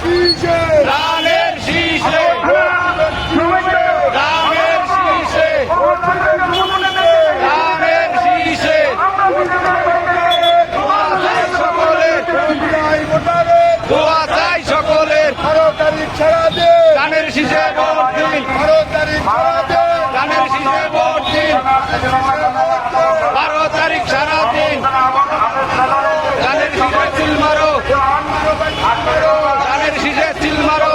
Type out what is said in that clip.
শীষে ধানের শীষে ধানের শীষে ধানের শীষে দোয়া চাই সকলের দোয়া চাই সকলের 12 তারিখ ছাড়া দে ধানের শীষে ভোট দিন 12 তারিখ ছাড়া দে ধানের শীষে ভোট দিন 12 তারিখ সারা দিন ধানের শীষে চিল মারো ধানের শীষে চিল মারো